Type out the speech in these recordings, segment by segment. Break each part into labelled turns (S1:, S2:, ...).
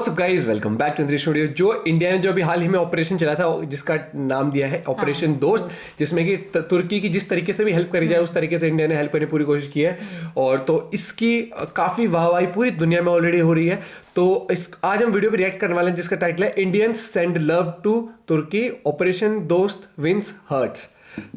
S1: What's up guys, welcome back to the studio. जो India ने जो अभी हाल ही में ऑपरेशन चला था जिसका नाम दिया है ऑपरेशन दोस्त, जिसमें कि तुर्की की जिस तरीके से भी हेल्प करी जाए उस तरीके से इंडिया ने हेल्प करने की पूरी कोशिश की है। और तो इसकी काफी वाहवाही पूरी दुनिया में ऑलरेडी हो रही है। तो आज हम वीडियो पे रिएक्ट करने वाले हैं जिसका टाइटल है Indians send love to Turkey, operation Dost wins hearts.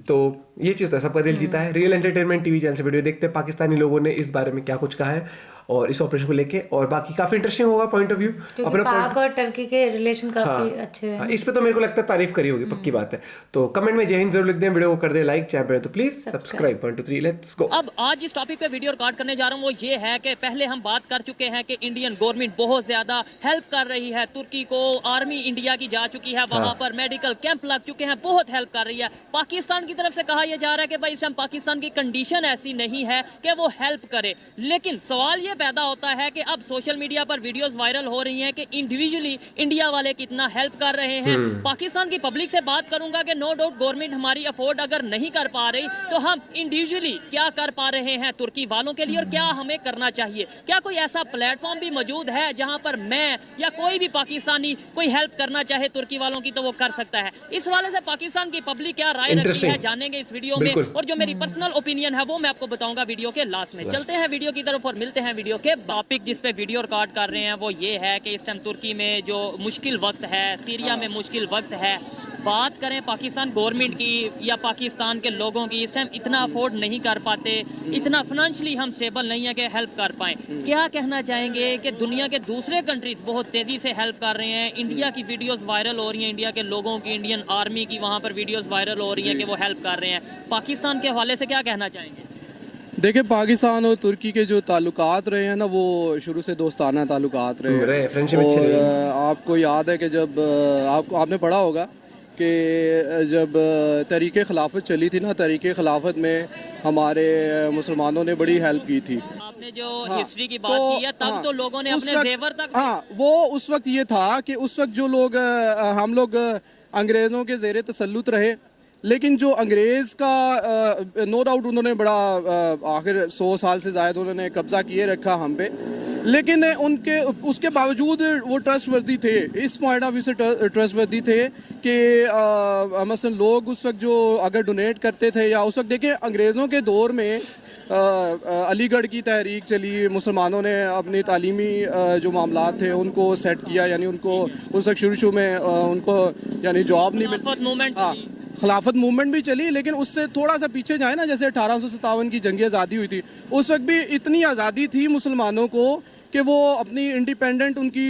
S1: तो ये चीज तो सबका दिल जीता है। रियल एंटरटेनमेंट टीवी चैनल से वीडियो देखते हैं पाकिस्तानी लोगों ने इस बारे में क्या कुछ कहा है और इस ऑपरेशन को लेके, और बाकी काफी इंटरेस्टिंग होगा पॉइंट ऑफ व्यू।
S2: अपना पाक और टर्की के रिलेशन काफी अच्छे हैं।
S1: इस पे तो मेरे को लगता है तारीफ करी होगी, पक्की बात है। तो कमेंट में जय हिंद जरूर लिख दें, वीडियो को कर दे लाइक, चैनल पे तो प्लीज सब्सक्राइब। 1 2 3 let's go.
S3: अब आज जिस टॉपिक पे वीडियो रिकॉर्ड करने जा रहा हूँ वो ये है कि पहले हम बात कर चुके हैं कि इंडियन गवर्नमेंट बहुत ज्यादा हेल्प कर रही है तुर्की को। आर्मी इंडिया की जा चुकी है, वहां पर मेडिकल कैंप लग चुके हैं, बहुत हेल्प कर रही है। पाकिस्तान की तरफ से कहा यह जा रहा है कि भाई इस टाइम पाकिस्तान की कंडीशन ऐसी नहीं है कि वो हेल्प करे। लेकिन सवाल ये पैदा होता है कि अब सोशल मीडिया पर वीडियोस वायरल हो रही हैं कि इंडिविजुअली इंडिया वाले कितना हेल्प कर रहे हैं। पाकिस्तान की पब्लिक से बात करूंगा कि नो डाउट गवर्नमेंट हमारी अफोर्ड अगर नहीं कर पा रही तो हम इंडिविजुअली क्या कर पा रहे हैं तुर्की वालों के लिए और क्या हमें करना चाहिए। क्या कोई ऐसा प्लेटफॉर्म भी मौजूद है जहां पर मैं या कोई भी पाकिस्तानी कोई हेल्प करना चाहे तुर्की वालों की तो वो कर सकता है। इस वाले से पाकिस्तान की पब्लिक क्या राय रखती है जानेंगे इस वीडियो में, और जो मेरी पर्सनल ओपिनियन है वो मैं आपको बताऊंगा वीडियो के लास्ट में। चलते हैं वीडियो की तरफ और मिलते हैं वीडियो के टॉपिक जिस पे वीडियो रिकॉर्ड कर रहे हैं वो ये है कि इस टाइम तुर्की में जो मुश्किल वक्त है, सीरिया में मुश्किल वक्त है। बात करें पाकिस्तान गवर्नमेंट की या पाकिस्तान के लोगों की, इस टाइम इतना अफोर्ड नहीं कर पाते, इतना फाइनेंशियली हम स्टेबल नहीं है कि हेल्प कर पाएं। क्या कहना चाहेंगे कि दुनिया के दूसरे कंट्रीज बहुत तेजी से हेल्प कर रहे हैं, इंडिया की वीडियोस वायरल हो रही हैं, इंडिया के लोगों की, इंडियन आर्मी की वहाँ पर वीडियोस वायरल हो रही हैं कि वो हेल्प कर रहे हैं। पाकिस्तान के हवाले से क्या कहना चाहेंगे?
S4: देखिए, पाकिस्तान और तुर्की के जो ताल्लुकात रहे हैं ना वो शुरू से दोस्ताना ताल्लुकात रहे हैं। और आपको याद है कि जब आपने पढ़ा होगा कि जब तहरीक खिलाफत चली थी ना, तहरीक खिलाफत में हमारे मुसलमानों ने बड़ी हेल्प की थी।
S3: आपने जो हिस्ट्री की बात की है तब तो लोगों ने अपने जेवर तक
S4: वो उस वक्त ये था कि उस वक्त जो लोग हम लोग अंग्रेज़ों के ज़ेरे तसल्लुत रहे, लेकिन जो अंग्रेज़ का नो डाउट उन्होंने बड़ा आखिर 100 साल से ज़्यादा उन्होंने कब्ज़ा किए रखा हम पे, लेकिन उनके उसके बावजूद वो ट्रस्टवर्दी थे। इस पॉइंट ऑफ व्यू से ट्रस्टवर्दी थे कि मसलन लोग उस वक्त जो अगर डोनेट करते थे, या उस वक्त देखें अंग्रेज़ों के दौर में अलीगढ़ की तहरीक चली, मुसलमानों ने अपनी तालीमी जो मामलात थे उनको सेट किया, यानी उनको उस वक्त शुरू में उनको यानी जॉब नहीं मिलती। खिलाफत मूवमेंट भी चली, लेकिन उससे थोड़ा सा पीछे जाए ना, जैसे 1857 की जंग आज़ादी हुई थी, उस वक्त भी इतनी आज़ादी थी मुसलमानों को कि वो अपनी इंडिपेंडेंट उनकी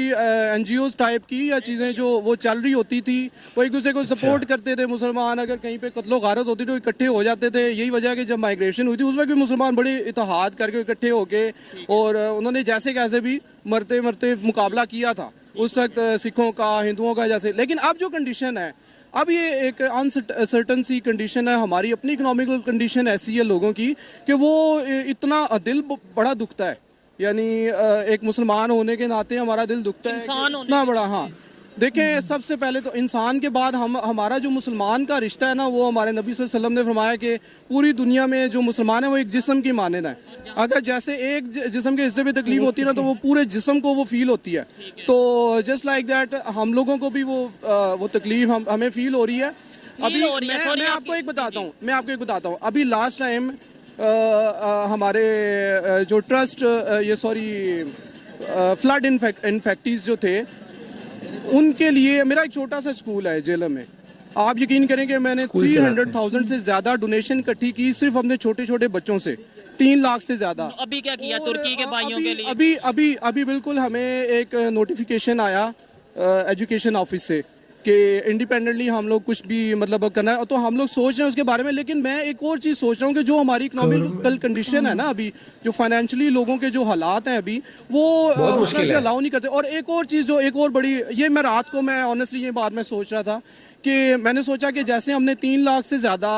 S4: NGOs टाइप की या चीज़ें जो वो चल रही होती थी, वो एक दूसरे को सपोर्ट करते थे। मुसलमान अगर कहीं पे कत्लो गारत होती थी तो इकट्ठे हो जाते थे। यही वजह है कि जब माइग्रेशन हुई थी उस वक्त भी मुसलमान बड़े इत्तेहाद करके इकट्ठे होके और उन्होंने जैसे कैसे भी मरते मरते मुकाबला किया था उस वक्त सिखों का, हिंदुओं का जैसे। लेकिन अब जो कंडीशन है, अब ये एक अनसर्टन सी कंडीशन है, हमारी अपनी इकोनॉमिकल कंडीशन ऐसी है लोगों की कि वो इतना दिल बड़ा दुखता है, यानी एक मुसलमान होने के नाते हमारा दिल दुखता है इतना बड़ा। हाँ, देखें, सबसे पहले तो इंसान के बाद हमारा जो मुसलमान का रिश्ता है ना, वो हमारे नबी सल्लल्लाहु अलैहि वसल्लम ने फरमाया कि पूरी दुनिया में जो मुसलमान है वो एक जिस्म की मानद है। अगर जैसे एक जिस्म के हिस्से पे तकलीफ होती है ना तो वो पूरे जिस्म को वो फील होती है। तो जस्ट लाइक दैट हम लोगों को भी वो तकलीफ हमें फील हो रही है। अभी मैं आपको एक बताता हूँ अभी लास्ट टाइम हमारे जो ट्रस्ट फ्लड इन्फेक्टीज जो थे उनके लिए, मेरा एक छोटा सा स्कूल है जेलम में, आप यकीन करें कि मैंने 300,000 से ज्यादा डोनेशन इकट्ठी की सिर्फ अपने छोटे छोटे बच्चों से, 3 लाख से ज्यादा।
S3: अभी क्या किया तुर्की के भाइयों के लिए?
S4: अभी बिल्कुल हमें एक नोटिफिकेशन आया एजुकेशन ऑफिस से कि इंडिपेंडेंटली हम लोग कुछ भी मतलब करना है, तो हम लोग सोच रहे हैं उसके बारे में। लेकिन मैं एक और चीज़ सोच रहा हूँ कि जो हमारी इकोनॉमिकल कंडीशन है ना, अभी जो फाइनेंशियली लोगों के जो हालात हैं अभी वो अलाउ नहीं करते। और एक और चीज़ जो एक और बड़ी, ये मैं रात को मैं ऑनेस्टली ये बात मैं सोच रहा था कि मैंने सोचा कि जैसे हमने 3 लाख से ज़्यादा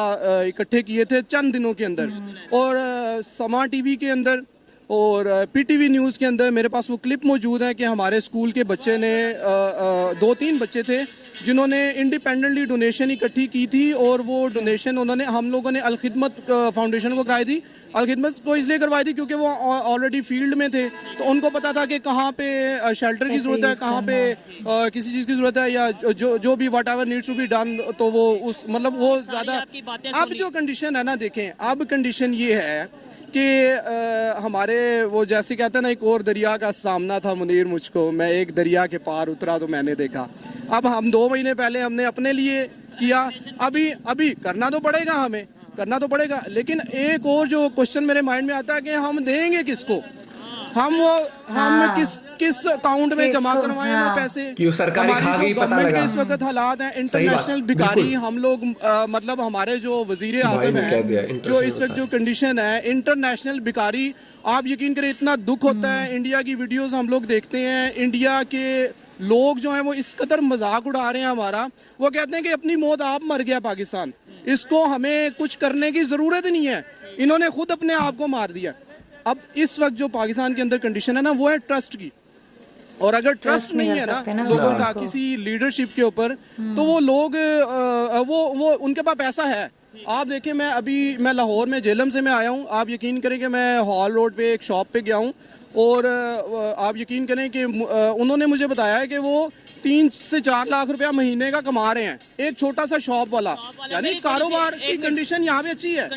S4: इकट्ठे किए थे चंद दिनों के अंदर, और समा TV के अंदर और PTV न्यूज़ के अंदर मेरे पास वो क्लिप मौजूद है कि हमारे स्कूल के बच्चे ने 2-3 बच्चे थे जिन्होंने इंडिपेंडेंटली डोनेशन इकट्ठी की थी, और वो डोनेशन हम लोगों ने अल खिदमत फाउंडेशन को कराई थी अलखिदमत को इसलिए करवाई थी क्योंकि वो ऑलरेडी फील्ड में थे, तो उनको पता था कि कहाँ पे शेल्टर की ज़रूरत है, कहाँ पे किसी चीज़ की ज़रूरत है, या जो भी whatever needs to be done, तो वो उस मतलब वो ज़्यादा। अब जो कंडीशन है ना, देखें अब कंडीशन ये है कि हमारे वो जैसे कहते हैं ना, एक और दरिया का सामना था मुनीर मुझको, मैं एक दरिया के पार उतरा तो मैंने देखा। अब हम 2 महीने पहले हमने अपने लिए किया, अभी करना तो पड़ेगा, हमें करना तो पड़ेगा, लेकिन एक और जो क्वेश्चन मेरे माइंड में आता है कि हम देंगे किसको, हम किस अकाउंट में जमा करवाएं वो पैसे। हमारी जो गवर्नमेंट के इस वक्त हालात हैं, इंटरनेशनल भिखारी हम लोग, मतलब हमारे जो वजीर आजम हैं, जो इस वक्त जो कंडीशन है इंटरनेशनल भिखारी, आप यकीन करें इतना दुख होता है। इंडिया की वीडियोस हम लोग देखते हैं, इंडिया के लोग जो हैं वो इस कदर मजाक उड़ा रहे हैं हमारा। वो कहते हैं कि अपनी मौत आप मर गया पाकिस्तान, इसको हमें कुछ करने की जरूरत नहीं है, इन्होंने खुद अपने आप को मार दिया। अब इस वक्त जो पाकिस्तान के अंदर कंडीशन है ना, वो है ट्रस्ट की, और अगर ट्रस्ट नहीं है ना लोगों का किसी लीडरशिप के ऊपर, तो वो लोग वो उनके पास पैसा है। आप देखें, मैं लाहौर में जेलम से मैं आया हूँ, आप यकीन करें कि मैं हॉल रोड पे एक शॉप पे गया हूँ, और आप यकीन करें कि उन्होंने मुझे बताया है कि वो 3 से 4 लाख रुपया महीने का कमा रहे हैं, एक छोटा सा शॉप वाला। यानी कारोबार की कंडीशन यहाँ पे अच्छी है,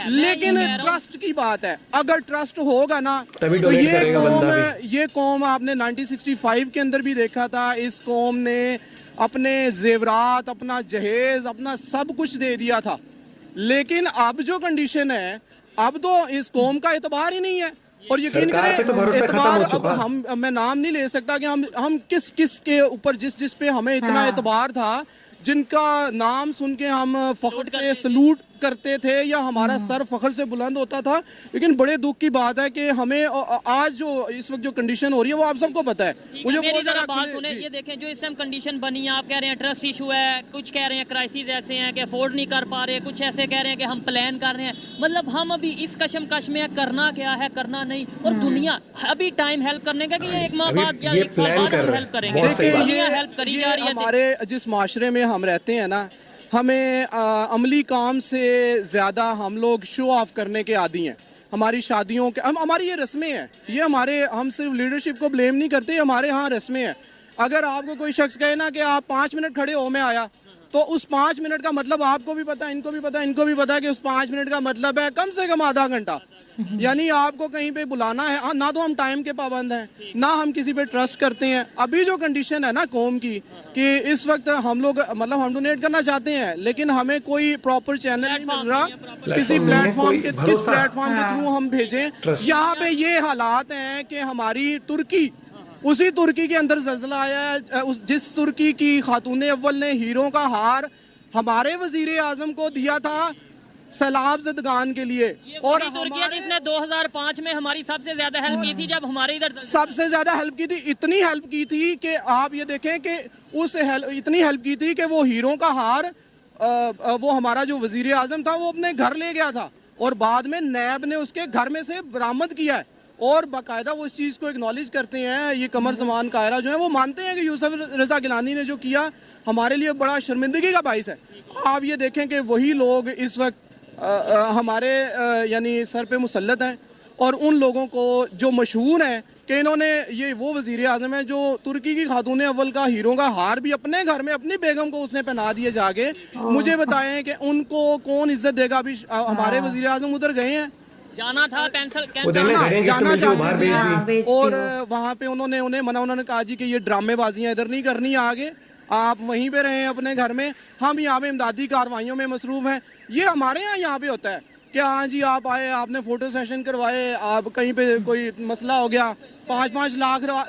S4: लेकिन ट्रस्ट की बात है। अगर ट्रस्ट होगा ना तो ये कौम आपने 1965 के अंदर भी देखा था, इस कौम ने अपने जेवरात, अपना जहेज, अपना सब कुछ दे दिया था। लेकिन अब जो कंडीशन है, अब तो इस कौम का एतबार ही नहीं है। और यकीन करें एतबार, अब मैं नाम नहीं ले सकता कि हम किस के ऊपर जिस पे हमें इतना एतबार था, जिनका नाम सुन के हम फख्र से सलूट करते थे या हमारा सर फख्र से बुलंद होता था। लेकिन बड़े दुख की बात है कि हमें आज जो इस वक्त जो कंडीशन हो रही है वो आप सबको पता है। मुझे बहुत ज़रा
S3: बात सुने, ये देखें जो इस टाइम कंडीशन बनी है, आप कह रहे हैं ट्रस्ट इशू है, कुछ कह रहे हैं क्राइसिस ऐसे हैं कि अफोर्ड नहीं कर पा रहे, कुछ ऐसे कह रहे हैं कि हम प्लान कर रहे हैं। मतलब हम अभी इस कशमकश में करना क्या है, करना नहीं, और दुनिया अभी टाइम हेल्प करने का कि ये 1 माह बाद या 1 साल बाद हम हेल्प करेंगे। दुनिया हेल्प करी जा रही है।
S4: हमारे जिस माशरे में हम रहते हैं ना, हमें अमली काम से ज़्यादा हम लोग शो ऑफ करने के आदी हैं। हमारी शादियों के हमारी ये रस्में हैं, ये हम सिर्फ लीडरशिप को ब्लेम नहीं करते, हमारे यहाँ रस्में हैं। अगर आपको कोई शख्स कहे ना कि आप 5 मिनट खड़े हो, मैं आया, तो उस 5 मिनट का मतलब आपको भी पता है, इनको भी पता है, इनको भी पता है कि उस 5 मिनट का मतलब है कम से कम आधा घंटा। यानी आपको कहीं पे बुलाना है, ना तो हम टाइम के पाबंद हैं, ना हम किसी पे ट्रस्ट करते हैं। अभी जो कंडीशन है ना कौम की, कि इस वक्त हम लोग मतलब हम डोनेट करना चाहते हैं, लेकिन हमें कोई प्रॉपर चैनल नहीं मिल रहा, किसी प्लेटफॉर्म के किस प्लेटफॉर्म के थ्रू हम भेजें। यहाँ पे ये हालात हैं कि हमारी उसी तुर्की के अंदर जल्जला आया है, जिस तुर्की की खातून अव्वल ने हीरो का हार हमारे वजीर आजम को दिया था सैलाब ज़दगान के लिए। और
S3: जिसने 2005 में हमारी सबसे ज्यादा हेल्प की थी, जब हमारे इधर
S4: सबसे ज्यादा हेल्प की थी, इतनी हेल्प की थी कि आप ये देखें कि इतनी हेल्प की थी कि वो हीरो का हार वो हमारा जो वजीर आजम था वो अपने घर ले गया था, और बाद में नैब ने उसके घर में से बरामद किया है, और बाकायदा वो इस चीज़ को एक्नॉलेज करते हैं। ये कमर जमान कायरा जो है वो मानते हैं कि यूसुफ रजा गिलानी ने जो किया हमारे लिए बड़ा शर्मिंदगी का बाइस है। आप ये देखें कि वही लोग इस वक्त हमारे यानी सर पे मुसल्लत हैं, और उन लोगों को जो मशहूर हैं कि इन्होंने, ये वो वजीर आजम है जो तुर्की की खातून अव्वल का हीरो का हार भी अपने घर में अपनी बेगम को उसने पहना दिए जाके। मुझे बताएं कि उनको कौन इज्जत देगा। अभी हमारे वजीर आजम उधर गए हैं,
S3: जाना था,
S4: जाना चाहते थे, और वहाँ पे उन्होंने उन्होंने कहा जी कि ये ड्रामेबाजियाँ इधर नहीं करनी, आगे आप वहीं पे रहें अपने घर में, हम यहाँ पे इमदादी कार्रवाइयों में मसरूफ हैं। ये हमारे यहाँ पे होता है कि हाँ जी आप आए, आपने फोटो सेशन करवाए, आप कहीं पे कोई मसला हो गया, 5-5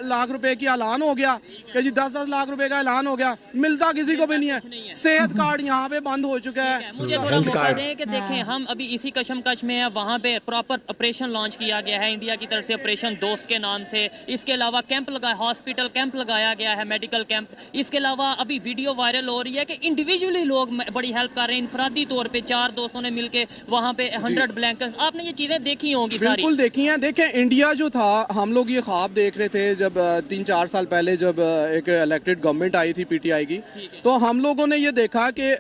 S4: लाख रुपए की ऐलान हो गया कि जी 10-10 लाख रुपए का ऐलान हो गया, मिलता किसी को भी नहीं है। सेहत कार्ड यहाँ पे बंद हो चुका है।
S3: मुझे थोड़ा मौका दें कि देखें, हम अभी इसी कशमकश में है, वहाँ पे प्रॉपर ऑपरेशन लॉन्च किया गया है इंडिया की तरफ से, ऑपरेशन दोस्त के नाम से। इसके अलावा कैंप लगाया, हॉस्पिटल कैंप लगाया गया है, मेडिकल कैंप। इसके अलावा अभी वीडियो वायरल हो रही है कि इंडिविजुअली लोग बड़ी हेल्प कर रहे हैं, इनफरादी तौर पर 4 दोस्तों ने मिलकर वहाँ पे 100 ब्लैंकेट्स। आपने ये चीजें देखी होंगी,
S4: बिल्कुल देखी हैं। देखें, इंडिया जो था, हम लोग ये ख्वाब देख रहे थे जब 3-4 साल पहले जब एक इलेक्टेड गवर्नमेंट आई थी पीटीआई की, तो हम लोगों ने ये देखा कि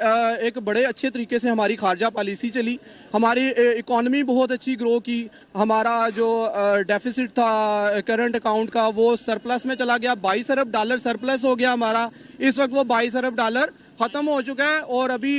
S4: एक बड़े अच्छे तरीके से हमारी खारजा पॉलिसी चली, हमारी इकॉनमी बहुत अच्छी ग्रो की, हमारा जो डेफिसिट था करंट अकाउंट का वो सरप्लस में चला गया, $22 अरब सरप्लस हो गया हमारा। इस वक्त वो $22 अरब खत्म हो चुका है और अभी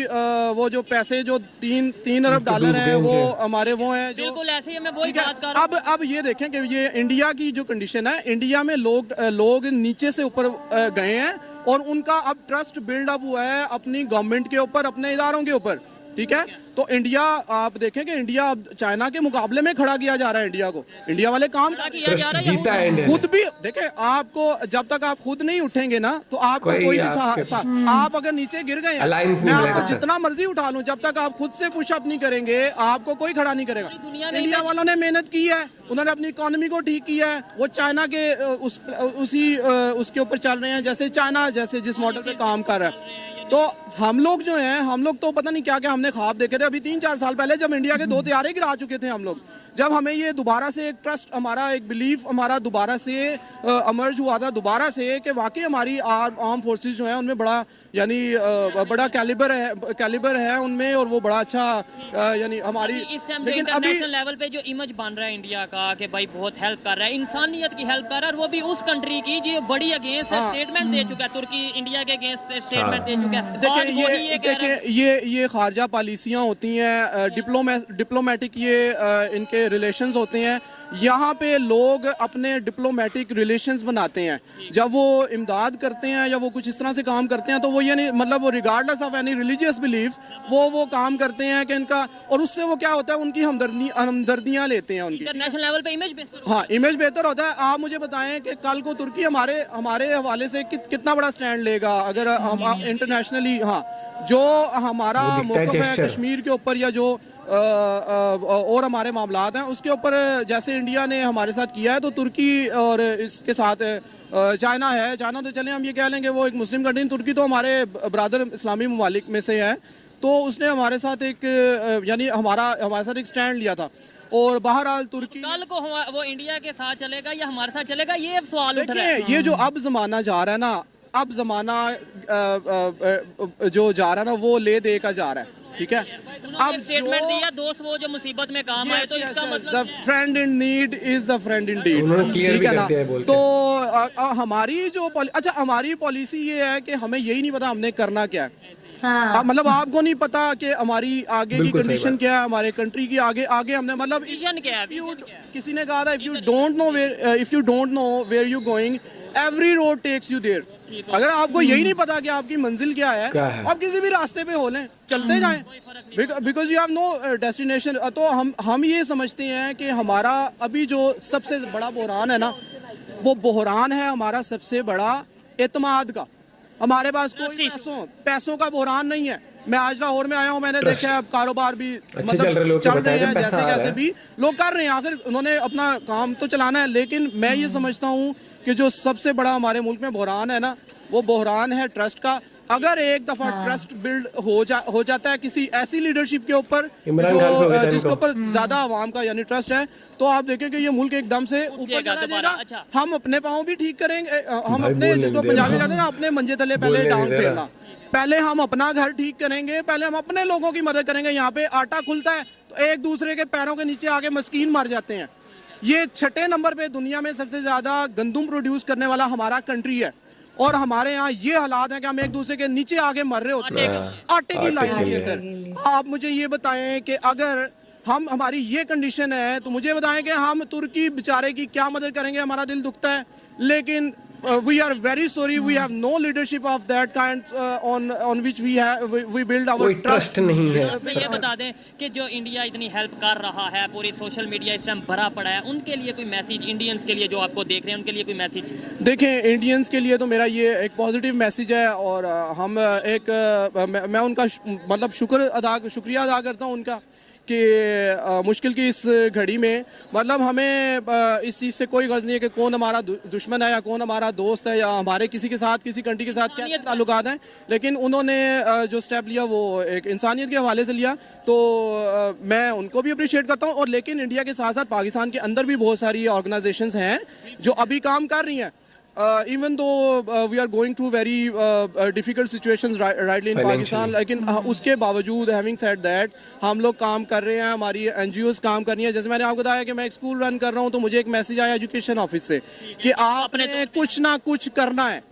S4: वो जो पैसे जो $3 अरब हैं वो हमारे वो हैं जो
S3: बिल्कुल ऐसे ही मैं वही बात कर रहा हूं।
S4: अब ये देखें कि ये इंडिया की जो कंडीशन है, इंडिया में लोग नीचे से ऊपर गए हैं और उनका अब ट्रस्ट बिल्ड अप हुआ है अपनी गवर्नमेंट के ऊपर, अपने इदारों के ऊपर, ठीक है। तो इंडिया आप देखें कि इंडिया अब चाइना के मुकाबले में खड़ा किया जा रहा है इंडिया को, इंडिया वाले काम
S1: जीता है इंडिया।
S4: खुद भी देखें, आपको जब तक आप खुद नहीं उठेंगे ना तो आपको कोई भी आप अगर नीचे गिर गए हैं, मैं आपको जितना मर्जी उठा लूं, जब तक आप खुद से पुशअप नहीं करेंगे आपको कोई खड़ा नहीं करेगा। इंडिया वालों ने मेहनत की है, उन्होंने अपनी इकोनॉमी को ठीक किया है, वो चाइना के उसके ऊपर चल रहे हैं, जैसे चाइना जैसे जिस मॉडल पे काम कर रहा है। तो हम लोग जो हैं, हम लोग तो पता नहीं क्या क्या हमने ख्वाब देखे थे अभी 3-4 साल पहले, जब इंडिया के 2 तैयारे गिरा चुके थे हम लोग, जब हमें ये दोबारा से एक ट्रस्ट, हमारा एक बिलीफ हमारा दोबारा से अमर्ज हुआ था दोबारा से कि वाकई हमारी आर्म फोर्सेस जो हैं उनमें बड़ा यानी बड़ा कैलिबर है उनमें, और वो बड़ा अच्छा यानी हमारी।
S3: इस टाइम
S4: लेकिन अभी
S3: इंटरनेशनल लेवल पे जो इमेज बन रहा है इंडिया का कि भाई बहुत हेल्प कर रहा है, इंसानियत की हेल्प कर रहा है, और वो भी उस कंट्री की जो बड़ी अगेंस्ट स्टेटमेंट दे चुका है, तुर्की इंडिया के अगेंस्ट स्टेटमेंट दे चुका है।
S4: देखिए ये खारजा पॉलिसियाँ होती हैं, डिप्लोमेटिक ये इनके रिलेशंस होते हैं। यहाँ पे लोग अपने डिप्लोमेटिक रिलेशंस बनाते हैं, जब वो इमदाद करते हैं या वो कुछ इस तरह से काम करते हैं तो वो यानी मतलब वो regardless of any religious belief वो काम करते हैं कि इनका, और उससे वो क्या होता है उनकी हमदर्दियाँ लेते हैं उनकी।
S3: इंटरनेशनल लेवल पे इमेज बेहतर,
S4: हाँ इमेज बेहतर होता है। आप मुझे बताएं कि कल को तुर्की हमारे हवाले से कितना बड़ा स्टैंड लेगा अगर हम इंटरनेशनली, हाँ जो हमारा मौक़िफ़ है कश्मीर के ऊपर या जो और हमारे मामलात हैं उसके ऊपर, जैसे इंडिया ने हमारे साथ किया है, तो तुर्की और इसके साथ चाइना है। चाइना तो चले हम ये कह लेंगे वो एक मुस्लिम कंट्री, तुर्की तो हमारे ब्रादर इस्लामी ममालिक में से है, तो उसने हमारे साथ एक यानी हमारे साथ एक स्टैंड लिया था। और बहरहाल तुर्की
S3: कल को वो इंडिया के साथ चलेगा या हमारे साथ चलेगा, ये अब सवाल उठ रहा है।
S4: ये जो अब जमाना जा रहा है ना, अब जमाना जो जा रहा है ना वो ले दे का जा रहा है, ठीक है।
S3: अब स्टेटमेंट दिया, दोस्त वो जो मुसीबत में काम आए, तो इसका मतलब
S4: the friend in need is the friend indeed,
S1: ठीक है ना।
S4: तो हमारी जो अच्छा हमारी पॉलिसी ये है कि हमें यही नहीं पता हमने करना क्या है।
S2: हाँ।
S4: मतलब आपको नहीं पता कि हमारी आगे की कंडीशन क्या है, हमारे कंट्री की आगे हमने मतलब
S3: विजन क्या है।
S4: किसी ने कहा था if you don't know where you going every road takes you there. अगर आपको यही नहीं पता कि आपकी मंजिल क्या है, आप किसी भी रास्ते पे हो लें, चलते जाएं, because you have no destination. तो हम ये समझते हैं कि हमारा अभी जो सबसे बड़ा बहरान है ना, वो बहरान है हमारा सबसे बड़ा एतमाद का। हमारे पास कोई पैसों का बहरान नहीं है। मैं आज लाहौर में आया हूँ, मैंने देखा है कारोबार भी मतलब चल रहे हैं, जैसे कैसे भी लोग कर रहे हैं, आखिर उन्होंने अपना काम तो चलाना है। लेकिन मैं ये समझता हूँ कि जो सबसे बड़ा हमारे मुल्क में बहरान है ना, वो बहरान है ट्रस्ट का। अगर एक दफा ट्रस्ट बिल्ड हो जाता है किसी ऐसी लीडरशिप के ऊपर जिसके ऊपर ज्यादा आवाम का यानी ट्रस्ट है, तो आप देखें कि ये मुल्क एकदम से ऊपर चला जाएगा। हम अपने पाँव भी ठीक करेंगे, हम अपने जिसको पंजाबी कहते हैं ना, अपने मंजे तले पहले टांग फेरना, पहले हम अपना घर ठीक करेंगे, पहले हम अपने लोगों की मदद करेंगे। यहाँ पे आटा खुलता है तो एक दूसरे के पैरों के नीचे आके मस्कीन मर जाते हैं। ये 6 नंबर पे दुनिया में सबसे ज्यादा गंदम प्रोड्यूस करने वाला हमारा कंट्री है, और हमारे यहाँ ये हालात हैं कि हम एक दूसरे के नीचे आगे मर रहे होते हैं आटे की लाइन के अंदर। आप मुझे ये बताएं कि अगर हमारी ये कंडीशन है तो मुझे बताएं कि हम तुर्की बेचारे की क्या मदद करेंगे। हमारा दिल दुखता है, लेकिन we are very sorry, we have no leadership of that kind on which we build our
S1: trust नहीं है।
S3: ये बता दें कि जो इंडिया इतनी हेल्प कर रहा है, पूरी सोशल मीडिया इस टाइम भरा पड़ा है, उनके लिए कोई मैसेज, इंडियंस के लिए जो आपको देख रहे हैं उनके लिए कोई मैसेज?
S4: देखें, इंडियंस के लिए तो मेरा ये एक पॉजिटिव मैसेज है, और हम मैं उनका मतलब शुक्रिया अदा करता हूँ उनका कि मुश्किल की इस घड़ी में मतलब हमें इस चीज़ से कोई गर्ज नहीं है कि कौन हमारा दुश्मन है या कौन हमारा दोस्त है या हमारे किसी के साथ किसी कंट्री के साथ क्या ताल्लुकात हैं, लेकिन उन्होंने जो स्टेप लिया वो एक इंसानियत के हवाले से लिया, तो मैं उनको भी अप्रिशिएट करता हूँ। और लेकिन इंडिया के साथ साथ पाकिस्तान के अंदर भी बहुत सारी ऑर्गेनाइजेशंस हैं जो अभी काम कर रही हैं। Even though we are going through very difficult situations rightly in Pakistan, लेकिन उसके बावजूद having said that हम लोग काम कर रहे हैं, हमारी NGOs काम कर रही हैं। जैसे मैंने आपको बताया कि मैं एक स्कूल रन कर रहा हूँ, तो मुझे एक मैसेज आया एजुकेशन ऑफिस से कि आपने कुछ ना कुछ करना है,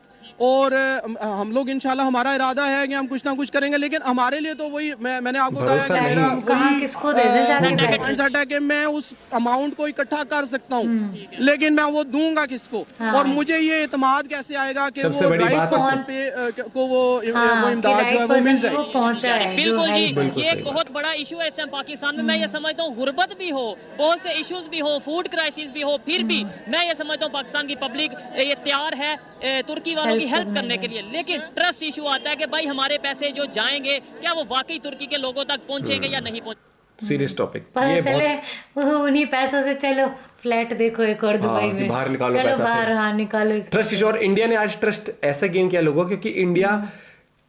S4: और हम लोग इंशाल्लाह हमारा इरादा है कि हम कुछ ना कुछ करेंगे। लेकिन हमारे लिए तो वही मैंने आपको बताया कि मेरा
S2: कहाँ किसको दे दें जाके पैसे।
S4: माइंडसेट है कि मैं उस अमाउंट को इकट्ठा कर सकता हूँ, लेकिन मैं वो दूंगा किसको, और मुझे ये इत्मीनान कैसे आएगा कि वो राइट पर्सन पे को वो इमदाद जो है वो मिल जाए।
S2: पहुंचा है
S3: बिल्कुल जी, ये एक बहुत बड़ा इशू है इस टाइम पाकिस्तान में। मैं ये समझता हूँ गुर्बत भी हो, बहुत से इश्यूज भी हो, फूड क्राइसिस भी हो, फिर भी मैं ये समझता हूँ पाकिस्तान की पब्लिक ये तैयार है तुर्की वालों की हेल्प करने के लिए। लेकिन ट्रस्ट इशू आता है कि भाई हमारे पैसे जो जाएंगे क्या वो वाकई तुर्की के लोगों तक पहुंचेंगे या नहीं पहुंचेंगे।
S1: सीरियस टॉपिक
S2: पता चले उन्हीं पैसों से चलो फ्लैट देखो एक और दुबई में,
S1: बाहर निकालो
S2: चलो
S1: पैसा,
S2: बाहर, हाँ निकालो
S1: ट्रस्ट इशू। और इंडिया ने आज ट्रस्ट ऐसा गेन किया लोगों, क्योंकि इंडिया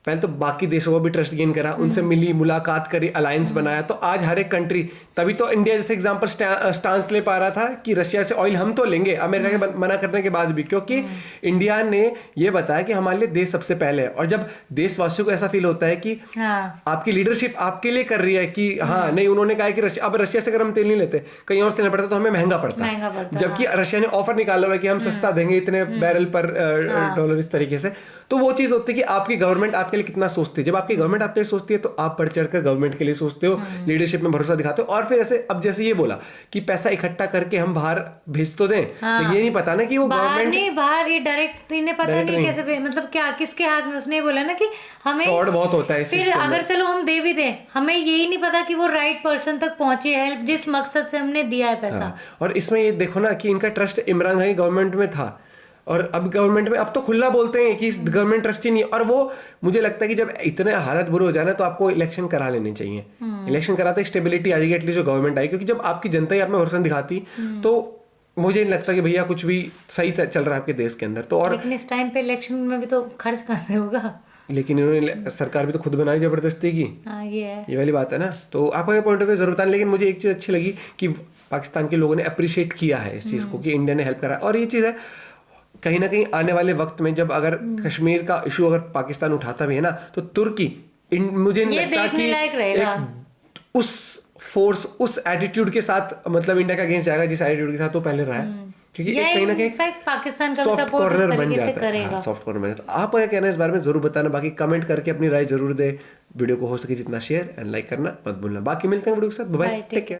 S1: पहले तो बाकी देशों को भी ट्रस्ट गेन करा, उनसे मिली, मुलाकात करी, अलायंस बनाया। तो आज हर एक कंट्री, तभी तो इंडिया जैसे एग्जांपल स्टांस ले पा रहा था कि रशिया से ऑयल हम तो लेंगे अमेरिका के मना करने के बाद भी, क्योंकि इंडिया ने ये बताया कि हमारे लिए देश सबसे पहले है। और जब देशवासियों को ऐसा फील होता है कि आपकी लीडरशिप आपके लिए कर रही है कि हाँ नहीं, उन्होंने कहा कि अब रशिया से अगर हम तेल नहीं लेते कहीं और से लेना पड़ता तो हमें महंगा पड़ता, जबकि रशिया ने ऑफर निकाला हुआ है कि हम सस्ता देंगे इतने बैरल पर डॉलर, इस तरीके से। तो वो चीज होती है कि आपकी गवर्नमेंट आपके लिए कितना सोचती है। जब आपकी गवर्नमेंट आपके लिए सोचती है तो आप बढ़ चढ़कर गवर्नमेंट के लिए सोचते हो, लीडरशिप में भरोसा दिखाते हो। और फिर ऐसे अब जैसे ये बोला कि पैसा इकट्ठा करके हम बाहर भेज तो दें, लेकिन ये नहीं पता ना कि वो गवर्नमेंट
S2: बाहर ये डायरेक्ट इन्हें पता नहीं कैसे, मतलब क्या किसके हाथ में। उसने बोला ना कि हमें
S1: फ्रॉड बहुत होता है।
S2: फिर अगर चलो हम दे भी दें, हमें यही नहीं पता कि वो राइट पर्सन तक पहुंची है जिस मकसद से हमने दिया है पैसा।
S1: और इसमें ये देखो ना कि इनका ट्रस्ट इमरान खान की गवर्नमेंट में था, और अब गवर्नमेंट में अब तो खुला बोलते हैं कि गवर्नमेंट ट्रस्ट ही नहीं। और वो मुझे लगता है कि जब इतने हालत बुरे हो जाए ना तो आपको इलेक्शन करा लेने चाहिए। इलेक्शन कराते स्टेबिलिटी आ जाएगी, एटलीस्ट जो गवर्नमेंट आई, क्योंकि जब आपकी जनता ही आप में भरोसा दिखाती तो मुझे नहीं लगता कि भैया कुछ भी सही चल रहा है आपके देश के अंदर। तो और
S2: लेकिन इस टाइम पे इलेक्शन में भी तो खर्च कैसे होगा,
S1: लेकिन इन्होंने सरकार भी तो खुद बनाई जबरदस्ती की।
S2: ये
S1: वाली बात है ना। तो आपका पॉइंट ऑफ व्यू जरूर बताना। लेकिन मुझे एक चीज अच्छी लगी कि पाकिस्तान के लोगों ने अप्रिशिएट किया है इस चीज को कि इंडिया ने हेल्प करा। और ये चीज है कहीं ना कहीं आने वाले वक्त में जब अगर कश्मीर का इशू अगर पाकिस्तान उठाता भी है ना तो तुर्की मुझे नहीं लगता कि उस फोर्स उस एटीट्यूड के साथ मतलब इंडिया का अगेंस्ट जाएगा जिस एटीट्यूड के साथ वो पहले रहा है, क्योंकि कहीं ना कहीं
S2: पाकिस्तान का
S1: सॉफ्ट कॉर्नर बन जाता
S2: है।
S1: सॉफ्ट कॉर्नर बन जाता है। आप क्या कहना है इस बारे में जरूर बताना। बाकी कमेंट करके अपनी राय जरूर दे। वीडियो को हो सके जितना शेयर एंड लाइक करना मत भूलना। बाकी मिलते हैं वीडियो के साथ। Bye, take care.